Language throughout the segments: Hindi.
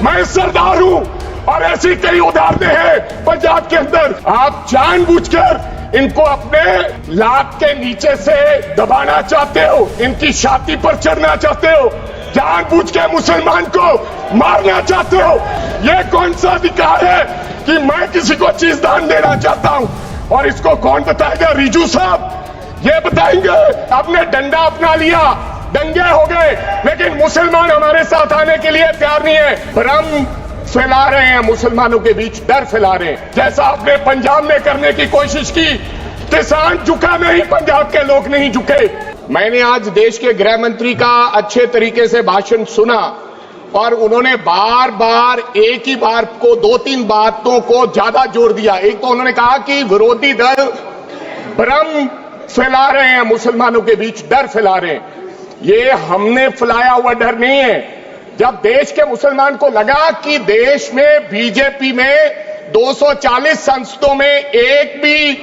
मैं सरदार हूं और ऐसी कई उदाहरणें हैं पंजाब के अंदर। आप जानबूझकर इनको अपने लात के नीचे से दबाना चाहते हो, इनकी छाती पर चढ़ना चाहते हो, जानबूझ के मुसलमान को मारना चाहते हो। ये कौन सा अधिकार है कि मैं किसी को चीज दान देना चाहता हूं? और इसको कौन बताएगा? रिजू साहब ये बताएंगे। आपने डंडा अपना लिया, दंगे हो गए, लेकिन मुसलमान हमारे साथ आने के लिए तैयार नहीं है। भ्रम फैला रहे हैं, मुसलमानों के बीच डर फैला रहे हैं, जैसा आपने पंजाब में करने की कोशिश की। किसान झुका नहीं, पंजाब के लोग नहीं झुके। मैंने आज देश के गृह मंत्री का अच्छे तरीके से भाषण सुना और उन्होंने बार बार एक ही बात को, 2-3 बातों को ज्यादा जोर दिया। एक तो उन्होंने कहा कि विरोधी दल भ्रम फैला रहे हैं, मुसलमानों के बीच डर फैला रहे हैं। ये हमने फैलाया हुआ डर नहीं है। जब देश के मुसलमान को लगा कि देश में बीजेपी में 240 संसदों में एक भी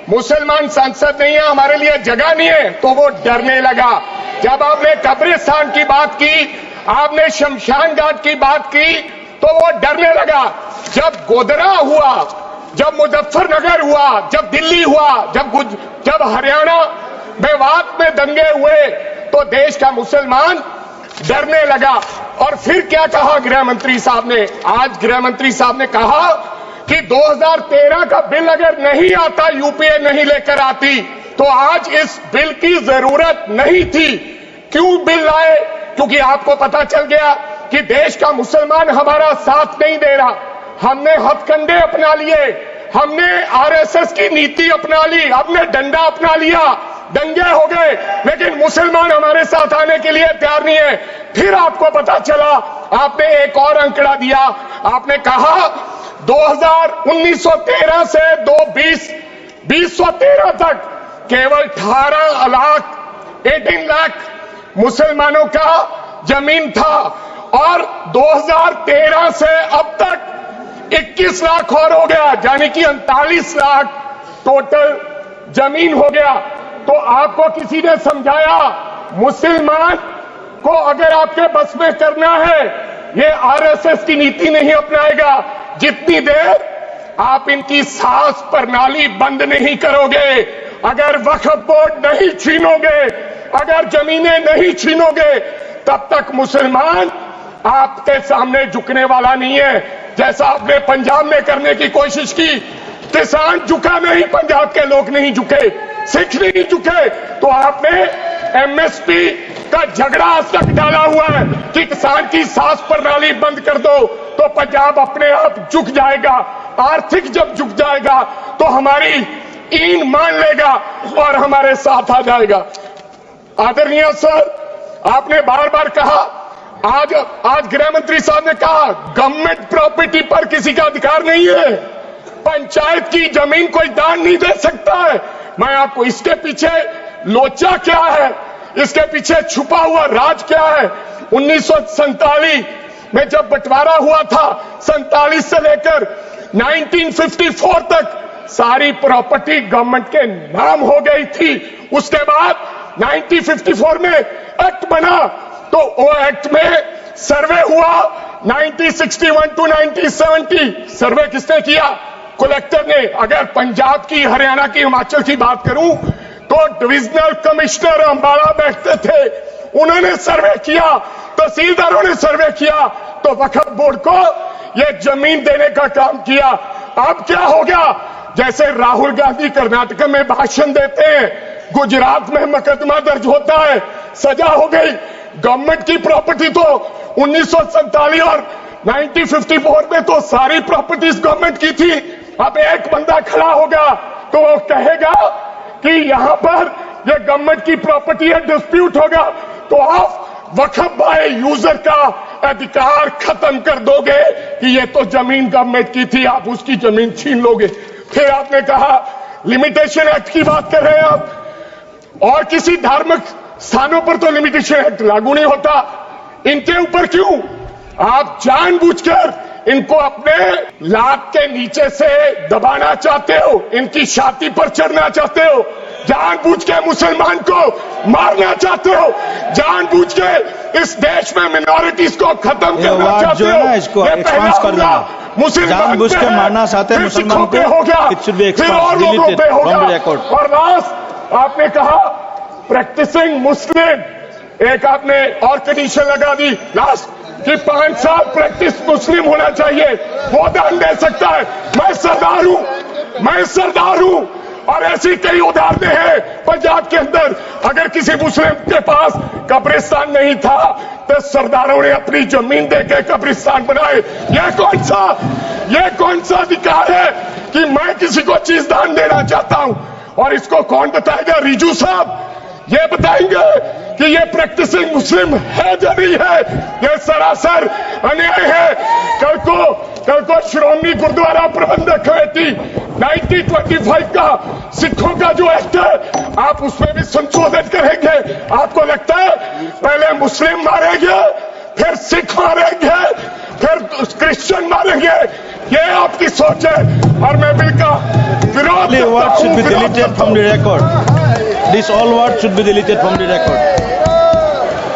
मुसलमान सांसद नहीं है, हमारे लिए जगह नहीं है, तो वो डरने लगा। जब आपने कब्रिस्तान की बात की, आपने शमशान घाट की बात की, तो वो डरने लगा। जब गोधरा हुआ, जब मुजफ्फरनगर हुआ, जब दिल्ली हुआ, जब हरियाणा मेवात में दंगे हुए, तो देश का मुसलमान डरने लगा। और फिर क्या कहा गृह मंत्री साहब ने? आज गृह मंत्री साहब ने कहा कि 2013 का बिल अगर नहीं आता, यूपीए नहीं लेकर आती, तो आज इस बिल की जरूरत नहीं थी। क्यों बिल लाए? क्योंकि आपको पता चल गया कि देश का मुसलमान हमारा साथ नहीं दे रहा। हमने हथकंडे अपना लिए, हमने आरएसएस की नीति अपना ली, हमने डंडा अपना लिया, दंगे हो गए, लेकिन मुसलमान हमारे साथ आने के लिए तैयार नहीं है। फिर आपको पता चला, आपने एक और आंकड़ा दिया, आपने कहा 1913 से 2013 तक केवल 18 लाख मुसलमानों का जमीन था और 2013 से अब तक 21 लाख और हो गया, यानी कि 39 लाख टोटल जमीन हो गया। तो आपको किसी ने समझाया मुसलमान को अगर आपके बस में करना है, ये आरएसएस की नीति नहीं अपनाएगा जितनी देर आप इनकी सांस प्रणाली बंद नहीं करोगे, अगर वक्फ बोर्ड नहीं छीनोगे, अगर जमीनें नहीं छीनोगे, तब तक मुसलमान आपके सामने झुकने वाला नहीं है। जैसा आपने पंजाब में करने की कोशिश की, किसान झुका नहीं, पंजाब के लोग नहीं झुके, सिख नहीं झुके, तो आपने एमएसपी का झगड़ा आज तक डाला हुआ है कि किसान की सांस प्रणाली बंद कर दो तो पंजाब अपने आप झुक जाएगा। आर्थिक जब झुक जाएगा तो हमारी ईन मान लेगा और हमारे साथ आ जाएगा। आदरणीय सर, आपने बार बार कहा, आज गृह मंत्री साहब ने कहा गवर्नमेंट प्रॉपर्टी पर किसी का अधिकार नहीं है, पंचायत की जमीन कोई दान नहीं दे सकता है। मैं आपको इसके पीछे लोचा क्या है, इसके पीछे छुपा हुआ राज क्या है? 1947 में जब बंटवारा हुआ था, 47 से लेकर 1954 तक सारी प्रॉपर्टी गवर्नमेंट के नाम हो गई थी। उसके बाद 1954 में एक्ट बना, तो वो एक्ट में सर्वे हुआ 1961 टू 1970। सर्वे किसने किया? कलेक्टर ने। अगर पंजाब की, हरियाणा की, हिमाचल की बात करूं तो डिविजनल कमिश्नर अंबाला बैठते थे, उन्होंने सर्वे किया, तहसीलदारों ने सर्वे किया, तो वक्फ बोर्ड को यह जमीन देने का काम किया। अब क्या हो गया? जैसे राहुल गांधी कर्नाटक में भाषण देते हैं, गुजरात में मुकदमा दर्ज होता है, सजा हो गई। गवर्नमेंट की प्रॉपर्टी तो 1947 और 1954 में तो सारी प्रॉपर्टीज गवर्नमेंट की थी। अब एक बंदा खड़ा होगा तो वो कहेगा कि यहां पर ये गवर्नमेंट की प्रॉपर्टी है, डिस्प्यूट होगा, तो आप वक्फ बाय यूजर का अधिकार खत्म कर दोगे कि ये तो जमीन गवर्नमेंट की थी, आप उसकी जमीन छीन लोगे। फिर आपने कहा लिमिटेशन एक्ट की बात कर रहे हैं आप, और किसी धार्मिक स्थानों पर तो लिमिटेशन एक्ट लागू नहीं होता, इनके ऊपर क्यों? आप जानबूझकर इनको अपने लात के नीचे से दबाना चाहते हो, इनकी छाती पर चढ़ना चाहते हो, जानबूझ के मुसलमान को मारना चाहते हो, जानबूझ के इस देश में मिनॉरिटीज को खत्म करना चाहते जो हो। है ना इसको एक्सपांस कर देना, जानबूझ के मारना चाहते हैं मुसलमान को, हो गया, इट शुड बी फिर और लोगों पे हो फ्रॉम द गया। रिकॉर्ड। और लास्ट आपने कहा प्रैक्टिसिंग मुस्लिम, एक आपने और कंडीशन लगा दी लास्ट कि 5 साल प्रैक्टिस मुस्लिम होना चाहिए, वो दान दे सकता है। मैं सरदार हूं और ऐसी कई उदाहरणें हैं पंजाब के अंदर। अगर किसी मुस्लिम के पास कब्रिस्तान नहीं था तो सरदारों ने अपनी जमीन देके कब्रिस्तान बनाए। ये कौन सा अधिकार है कि मैं किसी को चीज दान देना चाहता हूं? और इसको कौन बताएगा? रिजू साहब ये बताएंगे कि ये प्रैक्टिसिंग मुस्लिम है या नहीं है? ये सरासर अन्याय है। कल को श्रोमणी गुरुद्वारा प्रबंधक कमेटी 1925 का सिखों का जो एक्ट है, आप उसमें भी संशोधन करेंगे। आपको लगता है पहले मुस्लिम मारेंगे, फिर सिख मारेंगे, फिर क्रिश्चियन मारेंगे? ये आपकी सोच है और मैं बिल का विरोध करता हूं। This all words should be deleted from the record.